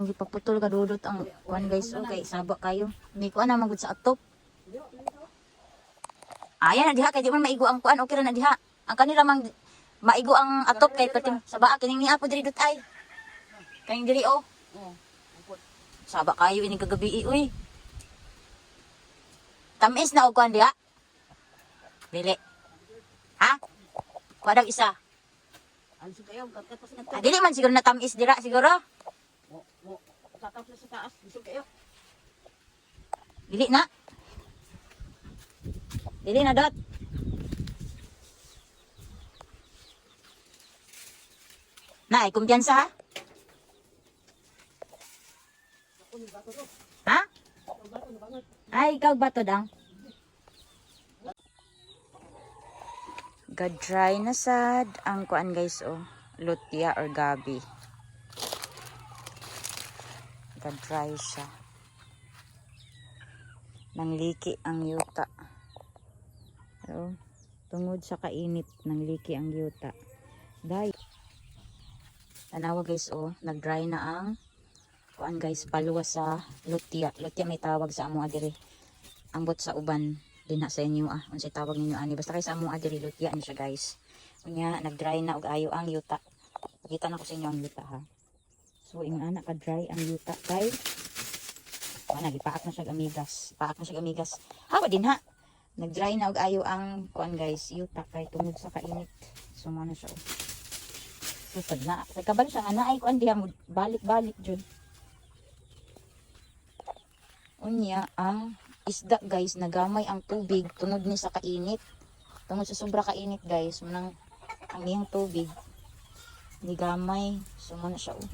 Hindi paputol ka dudot ang kuan guys. Okay, saba kayo. Hindi ko na magud sa atop. Ayan na diha kay di man maigo ang kuan. Okay ra na diha. Ang kanila mang maigo ang atop kay pati saba kining niya po diri dot ay. Kaning diri oh. Saba kayo ini kagabi uy. Tamis na og kuan diha. Dili. Ha? Kuan isa. Anso kayo, kakapos na to. Dili man siguro na tamis dira siguro. Tatap na sa taas, gusto kayo. Dili na. Dili na dot. Na, ay kumpiyansa ha? Ha? Ay, ikaw ba to dang? Ga-dry na sad ang kuan guys oh. Lutia or gabi. Ga-dry siya. Nangliki ang yuta. So, tungod sa kainit, nangliki ang yuta. Dahil tanawa guys oh, nag-dry na ang kuan guys, paluwas sa lutia. Lutia may tawag sa amo adiri. Ambot sa uban din sa inyo unsay tawag ninyo ani. Basta kay sa amo adiri lutia ni siya guys. Unya nag-dry na og ayo ang yuta. Pakita na ko sa inyo ang yuta ha. So ingon ana ka dry ang yuta guys. Ana gipaak na siya amigas. Paak na siya amigas. Hawa din ha. Nag-dry na og ayo ang kuan guys, yuta kay tungod sa kainit. So mo na siya. Susod na. Kay kabalo siya ana ay kuan diha balik-balik jud. Unya ang isda guys, nagamay ang tubig tungod ni sa kainit. Tungod sa sobra kainit guys, manang ang iyang tubig ni gamay. So mo na siya oh.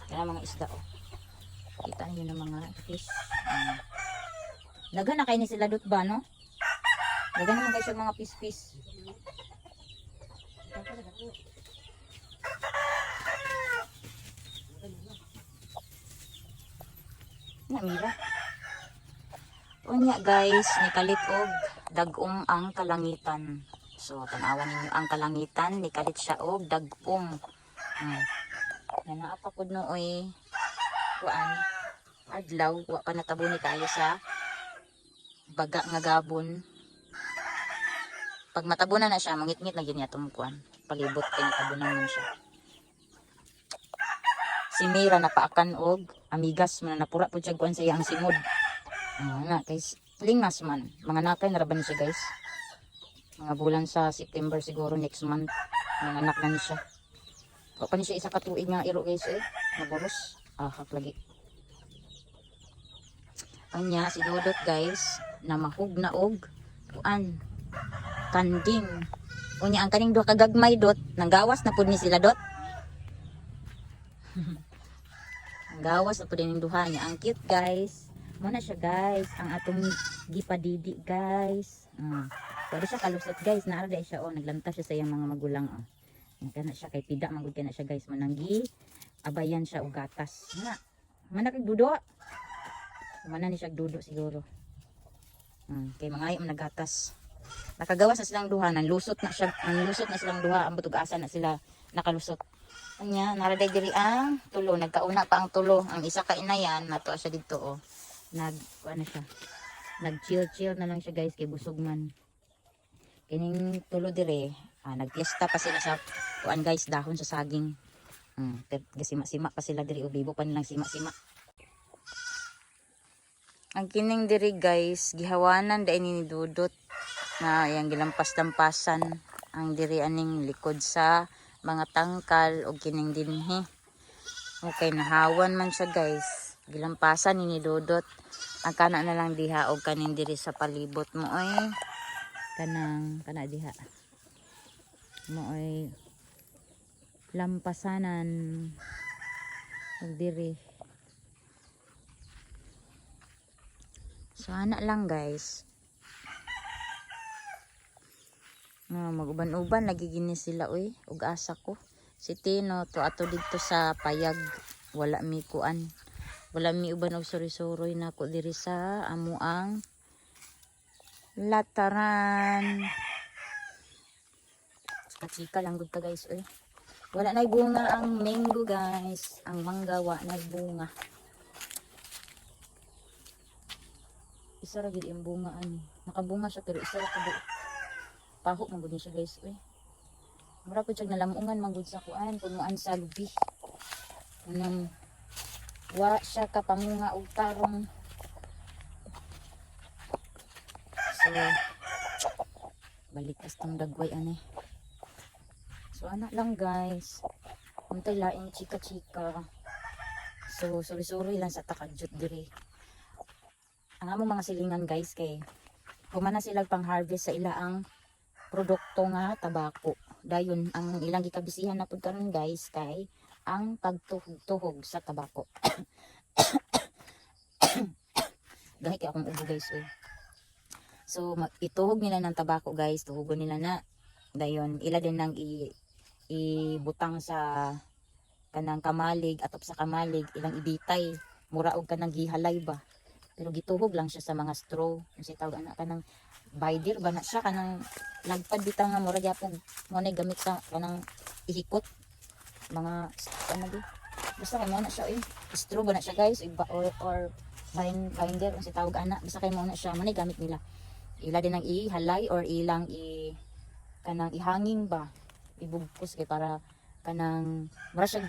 Kaya mga isda oh. Kita niyo na mga fish. Dagan na kayo ni sila dot ba no? Dagan naman guys yung mga fish. Na mira. Unya guys, nikalit og dagong ang kalangitan. So tanawan ninyo ang kalangitan, nikalit siya og dagong. Naa pa pud nooy kuan adlaw wa pa natabo ni kayo sa baga nga gabon. Pag matabunan na siya, mangit-ngit na gyud niya tumukuan. Palibot kay natabunan man siya. Si Mira napaakan og amigas man napura pud siya kuan sa iyang simod. Na kay lingas man. Mga nakay naraban siya guys. Mga bulan sa September siguro next month. Mga anak na siya. Wa pa ni siya isa ka tuig nga iro guys eh. Naboros. Hak lagi. Anya si Dodot guys na mahug na og kuan kanding. Unya ang kaning duha ka gagmay dot nanggawas na pud ni sila dot. Gawas na pud ning duha niya. Ang cute guys. Muna siya guys. Ang atong gipadidi guys. Pwede siya kalusot guys. Naara dahil siya oh. Naglanta siya sa iyang mga magulang oh. Kana siya kay pida magud kana siya guys. Mananggi abayan siya og gatas. Mana kay dudo. Mana ni siya dudo siguro. Kay mga ayom nagatas. Nakagawas na silang duha. Nanlusot na siya. Nanlusot na silang duha. Ang butug-asa na sila nakalusot. Anya, naraday diri ang tulo. Nagkauna pa ang tulo. Ang isa ka inayan, nato siya dito oh. Ano siya? Nag-chill na lang siya guys kay busog man. Kining tulo diri, nagpiesta pa sila sa kuan guys, dahon sa saging. Gasima-sima pa sila diri, ubibo pa nilang sima-sima. Ang kining diri guys, gihawanan dai ni Dudot na yang gilampas-lampasan ang diri aning likod sa mga tangkal o kining dinhi. Okay, nahawan man siya guys. Gilampasan ni Dudot. Ang kana na lang diha og kaning diri sa palibot mo oy. Kana diha. Mo oy lampasanan og diri. So ana lang guys. Mag-uban-uban lagi gini sila oy ug asa ko. Si Tino to ato dito sa payag wala mi kuan. Wala mi uban og suri-suroy na ko diri sa amuang lataran. Chika lang gud ka guys oy. Wala na bunga ang mango guys. Ang mangga wa na bunga. Isa ra gid ang bunga ani. Nakabunga siya pero isa ra ka paho man gud siya guys. Uy. Mura ko siya nalamungan man gud sa kuan, punuan sa lubi. Nang wa siya ka pamunga og tarong. So balik tong dagway ani. So anak lang guys. Untay laing chika-chika. So sorry lang sa takadjut diri. Ang among mga silingan guys kay humana sila pang harvest sa ilaang produkto nga tabako. Dayon ang ilang gikabisihan na pud karon guys kay ang pagtuhog sa tabako. Gahi kay akong ubo guys oy. So ituhog nila ng tabako guys, tuhugon nila na. Dayon ila din nang ibutang sa kanang kamalig, atop sa kamalig ilang ibitay, mura og kanang gihalay ba. Pero gituhog lang siya sa mga straw. Kasi tawag anak kanang bider ba na siya kanang lagpad bitaw nga mura gyapon mo na gamit sa kanang ihikot mga ano di. Basta kay mo na siya straw ba na siya guys or binder kasi tawag anak basta kay mo na siya mo na gamit nila. Ila din ang ihalay or ilang kanang ihanging ba ibugkos kay para kanang mura siya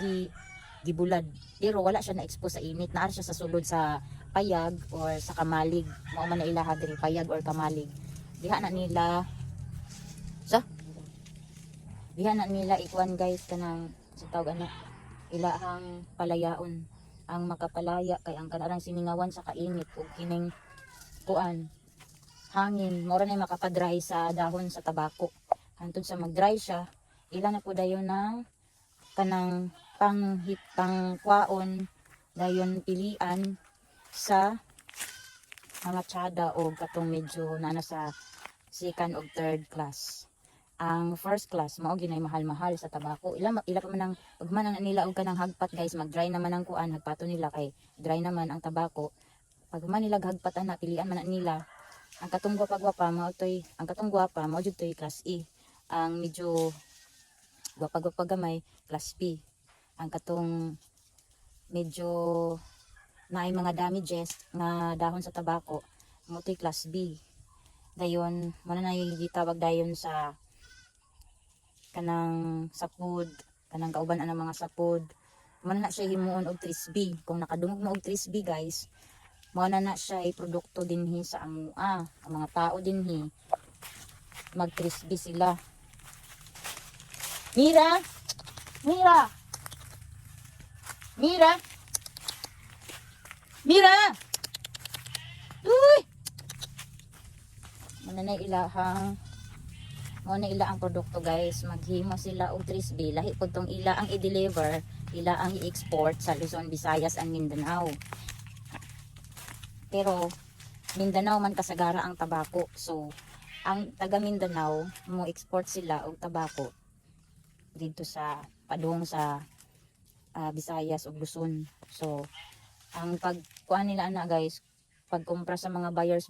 gibulad pero wala siya na-expose sa init naa siya sa sulod sa payag or sa kamalig mao man na ilaha diri payag or kamalig diha na nila ikuan guys kanang sa tawag ana ilahang palayaon ang makapalaya kay ang kanarang siningawan sa kainit ug kining kuan hangin mora na makapadry sa dahon sa tabako hantod sa magdry siya ila na po dayon ng kanang panghitang kwaon dayon pilian sa mga tsada o katong medyo nana sa second o third class. Ang first class mao ginay mahal-mahal sa tabako. Ila pa man ang ugman ang nila og kanang hagpat guys, mag-dry naman ang kuan, hagpato nila kay dry naman ang tabako. Pag man nila hagpatan na pilian man na nila. Ang katong gwapa mao toy, ang katong gwapa mao jud toy class E. Ang medyo gwapa gamay class B. Ang katong medyo naay mga damages nga dahon sa tabako mo toy class B. Dayon mo na gitawag dayon sa kanang sapod, kanang kauban ang mga sapod. Mo na siya himuon og 3B. Kung nakadungog mo og 3B guys, mo na siya ay produkto dinhi sa amua. Ang mga tao dinhi mag 3B sila. Mira! Mira! Mira! Mira! Uy! Muna na ila ang produkto guys. Maghimo sila og 3B. Lahi po itong ila ang i-deliver, ila ang i-export sa Luzon, Visayas, and Mindanao. Pero Mindanao man kasagara ang tabako. So, ang taga Mindanao, mo export sila og tabako dito sa padung sa Visayas ug Luzon. So, ang pagkuan nila ana guys, pagkumpra sa mga buyers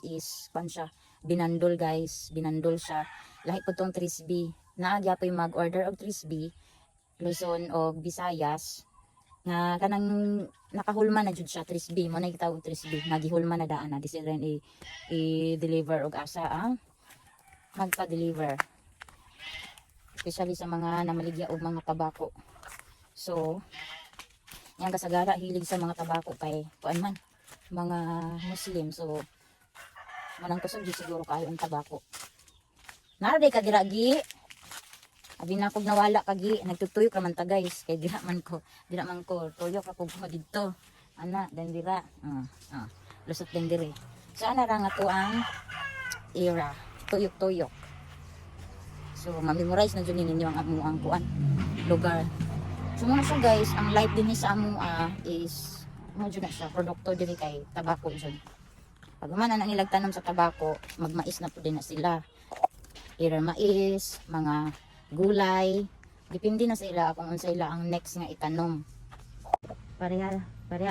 is kuan siya, binandol guys, binandol siya. Lahi po tong 3B. Naagya po yung mag-order og 3B, Luzon o Visayas, nga kanang nakahulma na jud siya 3B, mo na gitawag 3B, magihulma na daan na, di sila i-deliver og asa ang magpa-deliver. Especially sa mga namaligya og mga tabako. So, yang kasagara hilig sa mga tabako kay kuan man mga Muslim. So, manang kusog di siguro kayo ang tabako. Nara day ka dira gi. Abi na kog nawala kagi, nagtutuyo ka man ta guys. Kay dira man ko tuyo ka kog didto. Ana, den dira. Lusot den dire. So ana ra nga to ang era, tuyok-tuyok. So ma-memorize na jud ninyo ang kuan lugar. So muna siya guys, ang life din sa amua is mo jud na siya produkto diri kay tabako jud. Pag man ang ilag tanom sa tabako, magmais na po din na sila. Either mais, mga gulay, depende na sa ila kung unsa ila ang next nga itanom. Pareha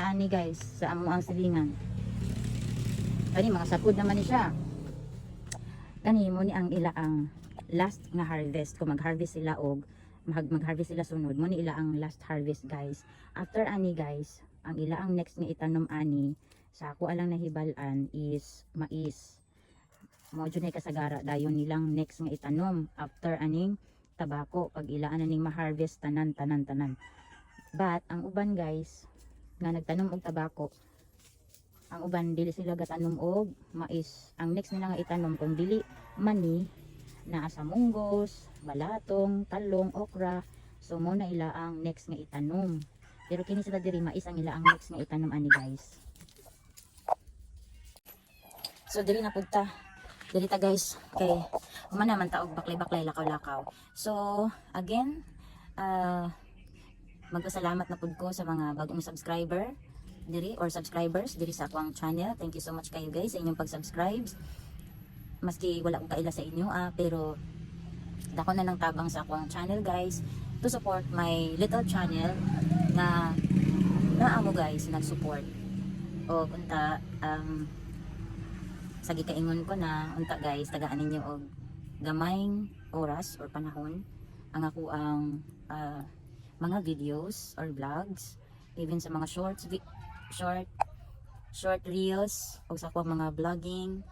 ani guys sa amo ang silingan. Kani mga sapod naman ni siya. Kani mo ni ang ila ang last nga harvest kung mag-harvest sila og mag-harvest sila sunod mo ni ila ang last harvest guys. After ani guys, ang ila ang next nga itanom ani sa ako alang nahibalan is mais. Mo jud ni kasagara dayon nilang next nga itanom after aning tabako pag ilaan aning ma-harvest tanan. But ang uban guys nga nagtanom og tabako, ang uban dili sila gatanom og mais. Ang next nila nga itanom kung dili mani naa sa munggos, balatong, talong, okra. So mo na ila ang next nga itanom. Pero kini sila diri mais ang ila ang next nga itanom ani guys. So diri na pud ta. Diri ta guys kay human naman ta og baklay-baklay lakaw-lakaw. So again, magpasalamat na pud ko sa mga bagong subscriber diri or subscribers diri sa akong channel. Thank you so much kayo guys sa inyong pag-subscribe. Maski wala ko kaila sa inyo pero dako na lang tabang sa akong channel guys to support my little channel na naamo guys nag-support. O unta sa gikaingon ko na unta guys tagaan ninyo og gamayng oras or panahon ang ako ang mga videos or vlogs, even sa mga short reels o sa akong mga vlogging.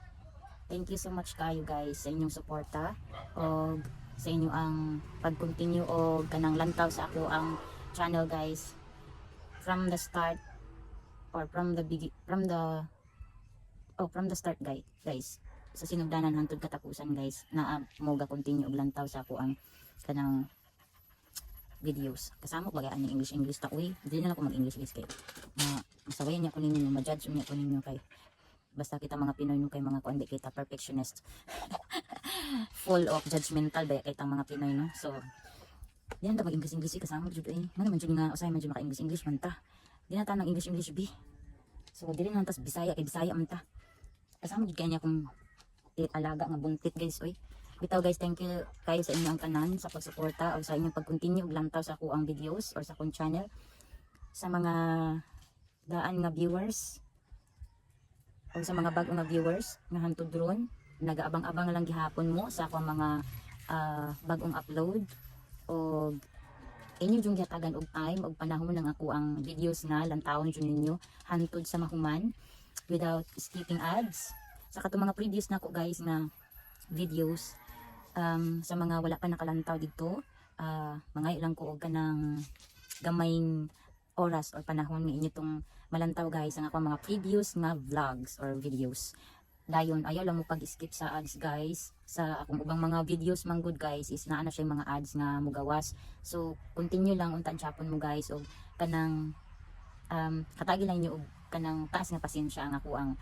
Thank you so much kayo guys sa inyong suporta o sa inyo ang pag-continue o kanang lantaw sa ako ang channel guys from the start or from the start guys sa sinugdanan hangtod katapusan guys na mo ga continue og lantaw sa ako ang kanang videos. Kasama ko bagay ani English ta uy. Dili na ako mag-English guys kay masawayan niya ko ninyo, ma-judge niya ko ninyo kay basta kita mga Pinoy no kay mga kuan di kita perfectionist. Full of judgmental ba kay tang mga Pinoy no. So di na ta mag-English kasama jud eh. Man man jud nga usay man jud maka-English man ta. Di na ta nang English bi. So dili na tas Bisaya kay Bisaya man ta. Kasama jud kanya kung alaga nga buntit guys oy. Bitaw guys, thank you kayo sa inyong tanan sa pagsuporta o sa inyong pag-continue og lantaw sa ako ang videos or sa akong channel. Sa mga daan nga viewers o sa mga bag-o nga viewers nga hantod ron, nagaabang-abang lang gihapon mo sa akong mga bag-ong upload o inyo jung gihatagan og time og panahon ng ako ang videos nga lantawon jud ninyo hantod sa mahuman without skipping ads. Sa katong mga previous na ko guys na videos sa mga wala pa nakalantaw dito, mga ilang ko og kanang gamayng oras or panahon nga inyo tong malantaw guys ang ako mga previous nga vlogs or videos. Dayon ayaw lang mo pag-skip sa ads guys. Sa akong ubang mga videos man good guys is naa na siya mga ads nga mugawas. So continue lang untan chapon mo guys og kanang katagi lang niyo og kanang taas nga pasensya ang ako ang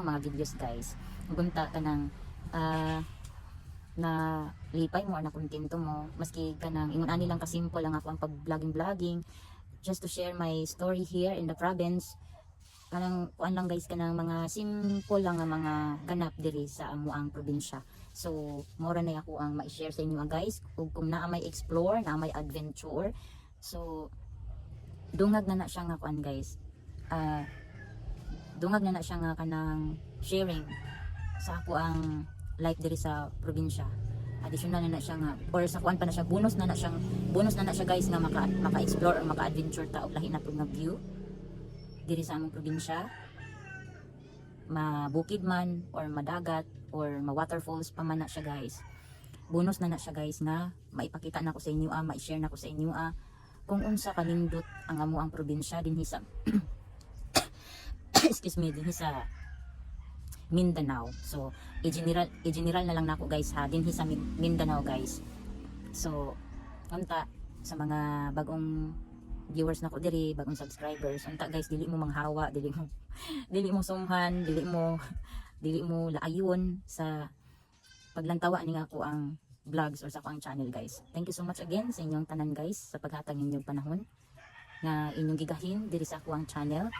mga videos guys. Gunta kanang na lipay mo or na kontento mo maski kanang ingon ani lang ka simple lang ako ang pag-vlogging just to share my story here in the province. Kanang kuan lang guys kanang mga simple lang nga mga ganap diri sa amo ang probinsya. So mora na ako ang ma-share sa inyo guys ug kung naa may explore, naa may adventure. So dungag na siya nga kuan guys. Dungag na siya nga kanang sharing sa ako ang life diri sa probinsya. Additional na siya nga or sa kuan pa na siya bonus na siya guys nga maka-explore or maka-adventure ta og lahi na pud nga view diri sa among probinsya. Mabukid man or madagat or ma-waterfalls pa man na siya guys. Bonus na siya guys nga maipakita na ko sa inyo ma-share na ko sa inyo kung unsa kalindot ang amo ang probinsya dinhi sa excuse me dinhi sa Mindanao. So i-general na lang nako guys ha dinhi sa Mindanao guys. So unta sa mga bagong viewers nako diri, bagong subscribers, unta guys dili mo manghawa, dili mo sumhan, dili mo laayon sa paglantawa ni nga ako ang vlogs or sa ako ang channel guys. Thank you so much again sa inyong tanan guys sa paghatag ninyong panahon nga inyong gigahin diri sa ako ang channel.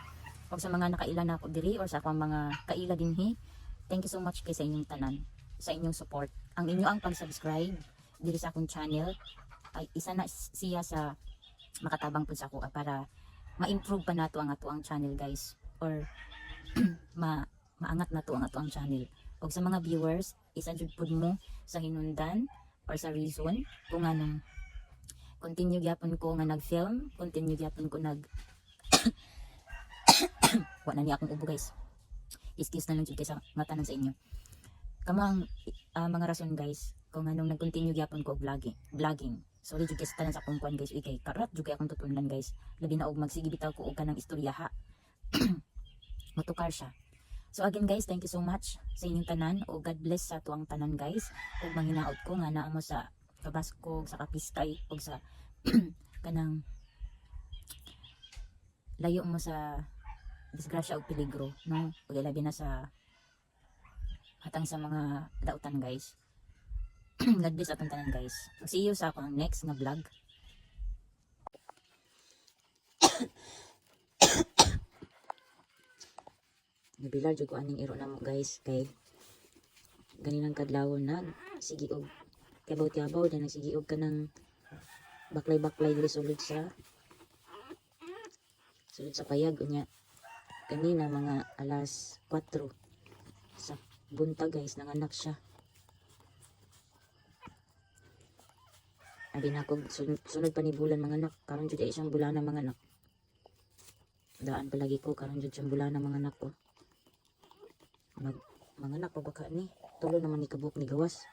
O sa mga nakaila na ako diri or sa akong mga kaila dinhi, thank you so much kay sa inyong tanan, sa inyong support. Ang inyo ang pag-subscribe diri sa akong channel ay isa na siya sa makatabang pud sa ako para ma-improve pa nato ang ato ang channel guys or maangat nato ang ato ang channel. Og sa mga viewers, isa jud pud mo sa hinundan or sa reason kung anong continue gyapon ko nga nag-film, continue gyapon ko nag wa na ni akong ubo guys. Excuse na lang jud kay sa matanan sa inyo. Kamang mga rason guys kung anong nag-continue gyapon ko vlogging. Sorry jud kay sa tanan sa akong kuan guys, kay karat jud kay akong tutunan guys. Labi na og magsige bitaw ko og kanang istorya ha. Motukar siya. So again guys, thank you so much sa inyong tanan o God bless sa tuang tanan guys. Ug manghinaot ko nga naa mo sa kabaskog, sa kapiskay ug sa kanang layo mo sa disgrasya ug peligro, no? Ug labi na sa hatang sa mga dautan guys. God bless atong tanan guys. See you sa akong next nga vlog. Nabilar jud ko aning iro namo guys kay ganinang kadlawon nag sige og tiabaw-tiabaw na nagsige og kanang baklay-baklay diri sulod sa payag unya kanina mga alas 4 sa buntag guys nanganak siya. Abi na ko sunod pa ni bulan mga anak karon jud isang bulan na mga anak. Daan palagi ko karon jud siyang bulan na mga anak ko. Mga anak pa baka ni tulo naman ni kabuk ni gawas.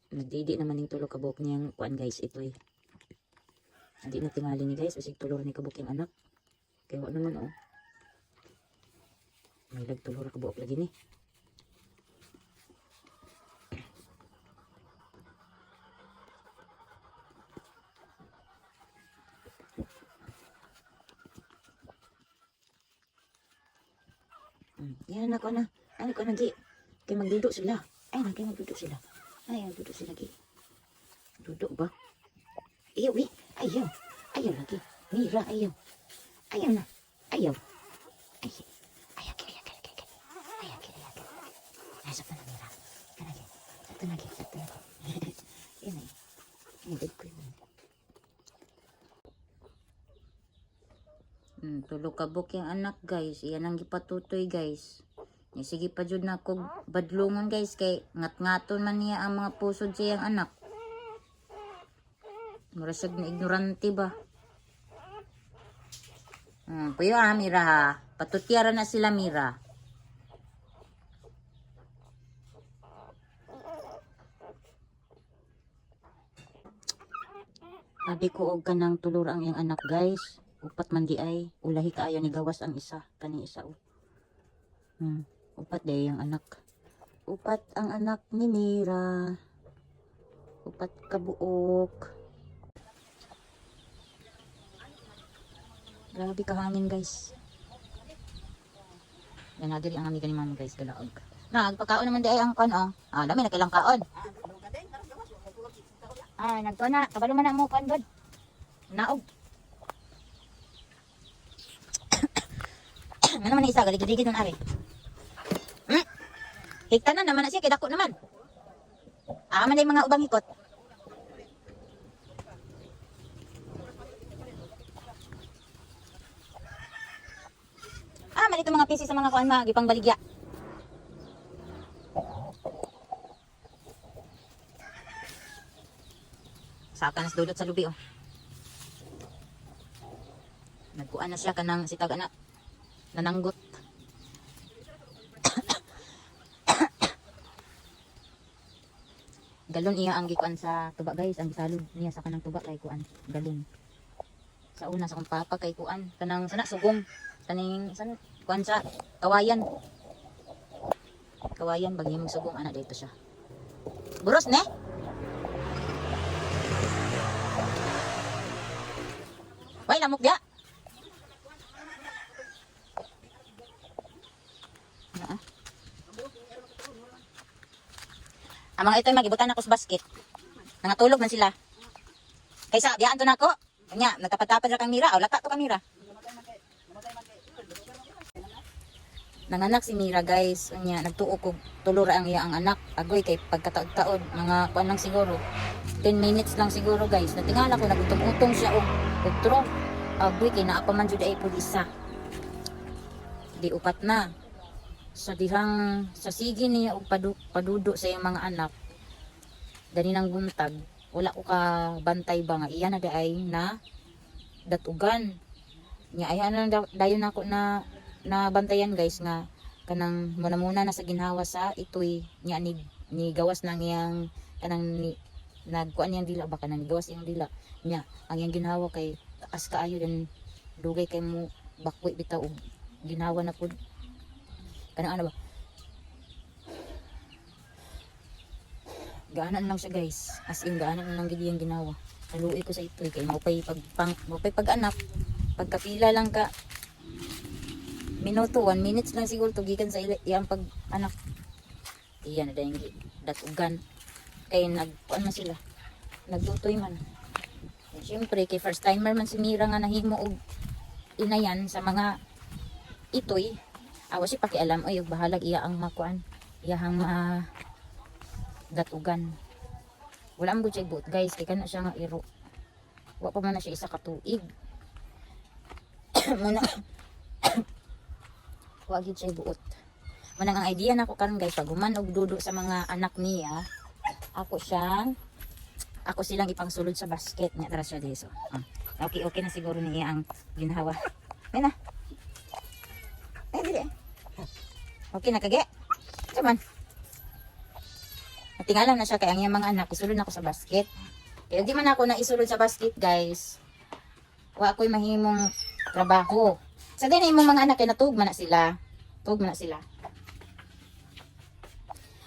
Nagdidi naman yung tulo kabuk niyang kuan guys ito eh. Hindi na tingali ni guys bisig tulo ni kabuk yung anak. Kaya wala naman oh. May tulo ra kabuk lagi ni. Yan ako na. Ano ko nagi? Kay magduduk sila. Ay, kay magduduk sila. Ay, magduduk sila lagi. Duduk ba? Ayaw, ayaw. Ayaw lagi. Mira, ayaw. Ayaw na. Ayaw. Ayaw. Ayaw, ayaw. Ayaw, ayaw. Nasap na Mira. Kanagi. Sakto lagi. Yan ay. Hindi ko yun. Tulog kabuk yung anak guys. Iyan ang gipatutoy guys. Sige pa jud na kog badlungon guys kay ngat-ngaton man niya ang mga pusod sa iyang anak. Murasag na ignorante ba? Puyo Mira ha. Patutiyara na sila Mira. Sabi ko og kanang tulor ang iyang anak guys. Upat man di ay ulahi kaayo ni gawas ang isa kani isa o. Upat day ang anak. Upat ang anak ni Mira. Upat kabuok. Grabe kahangin guys. Yan na diri ang amiga ni mama guys galaog. Nagpakaon naman di ay ang kon oh. Dami na kailang kaon. Nagko na kabalo man na mo kon god. Naog. Ano naman isa galigid-ligid nun ari. Higta na naman na siya kay dako naman. Man ay mga ubang ikot. Man ito mga pieces sa mga kuan gipang baligya. Saka nas dulot sa lubi oh. Nagkuan na siya kanang sitag anak. Nananggot. Galon iya ang gikuan sa tuba guys, ang salud niya sa kanang tuba kay kuan, galon. Sa una sa kong papa kay kuan, kanang sana sugong, kaning san kuan sa kawayan. Kawayan bagi mong sugong ana dito siya. Buros ne? Way lamok dia. Ang mga ito magibutan ako sa basket. Nangatulog man sila. Kaysa biyaan to nako. Kanya nagtapad-tapad ra kang Mira, o lata to kang Mira. Nanganak si Mira guys. Kanya nagtuo kog tulo ra ang iya ang anak. Agoy kay pagkataod-taod mga kuan lang siguro. 10 minutes lang siguro guys. Natingala ko nagutong-utong siya og tro. Agoy kay naa pa man jud ay pud isa. Di upat na. Sa dihang sa sige niya og padudo sa iyang mga anak dani nang buntag wala ko ka bantay ba nga iya na daay na datugan nya ay ano dayon ako na bantayan guys nga kanang muna na sa ginhawa sa itoy nya ni gawas nang iyang kanang nagkuan yang dila ba kanang gawas yang dila nya ang iyang ginhawa kay taas kaayo din dugay kay mo bakwi bitaw og ginawa na pud kanang ano ba gaanan lang siya guys as in gaanan lang gid yung ginawa naluoy ko sa itoy kay mapay pag anak pagkapila lang ka minuto 1 minutes lang siguro to gikan sa iyang pag anak iyan na dahil datugan kay nagkuan man sila nagtutoy man siyempre kay first timer man si Mira nga nahimo og inayan sa mga itoy awa si pakialam oy bahalag iya ang makuan iyang datugan wala ang siya buot guys kay kana siya nga iro wa pa man na siya isa ka tuig muna wa gyud siya buot manang ang idea nako karon guys pag human og dudo sa mga anak niya ako silang ipangsulod sa basket nya tara siya deso okay na siguro niya ang ginhawa ay na ay dili okay na kage saman tingala na siya kay ang iyang mga anak isulod na ako sa basket kaya di man ako na isulod sa basket guys wa ako'y mahimong trabaho sa din imong mga anak kay natugma na sila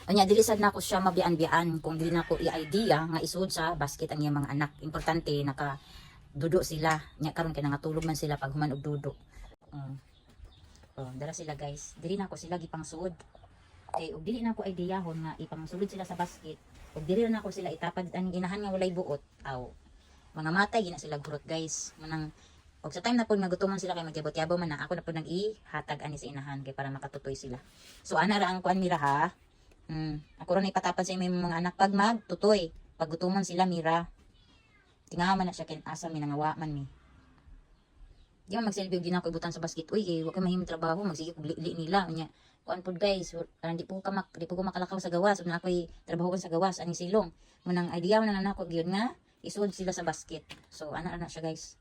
anya dili sad na ako siya mabian-bian kung dili na ako i-idea nga isulod sa basket ang iyang mga anak importante naka dudo sila nya karon kay nangatulog man sila pag human og dudo dara sila guys dili na ako sila gipangsuod kay ug dili na ako ideyahon nga ipangsulod sila sa basket ug dili na ako sila itapad ang inahan nga walay buot aw mga matay gina sila gurot guys manang og sa time na pud magutuman sila kay magyabot-yabaw man na ako na pud nang ihatag ani sa inahan kay para makatutoy sila so ana ra ang kuan Mira ha ako ra na ipatapad sa imong mga anak pag magtutoy pag gutuman sila Mira tingaman na siya ken asa mi nangawa man mi di man magsilbi og ginako ibutan sa basket uy kay wa kay mahimong trabaho magsige og li nila nya kuan pod guys di po ko makalakaw sa gawas ug na ako'y trabaho sa gawas aning silong munang idea man na nako gyud nga isuod sila sa basket so ana siya guys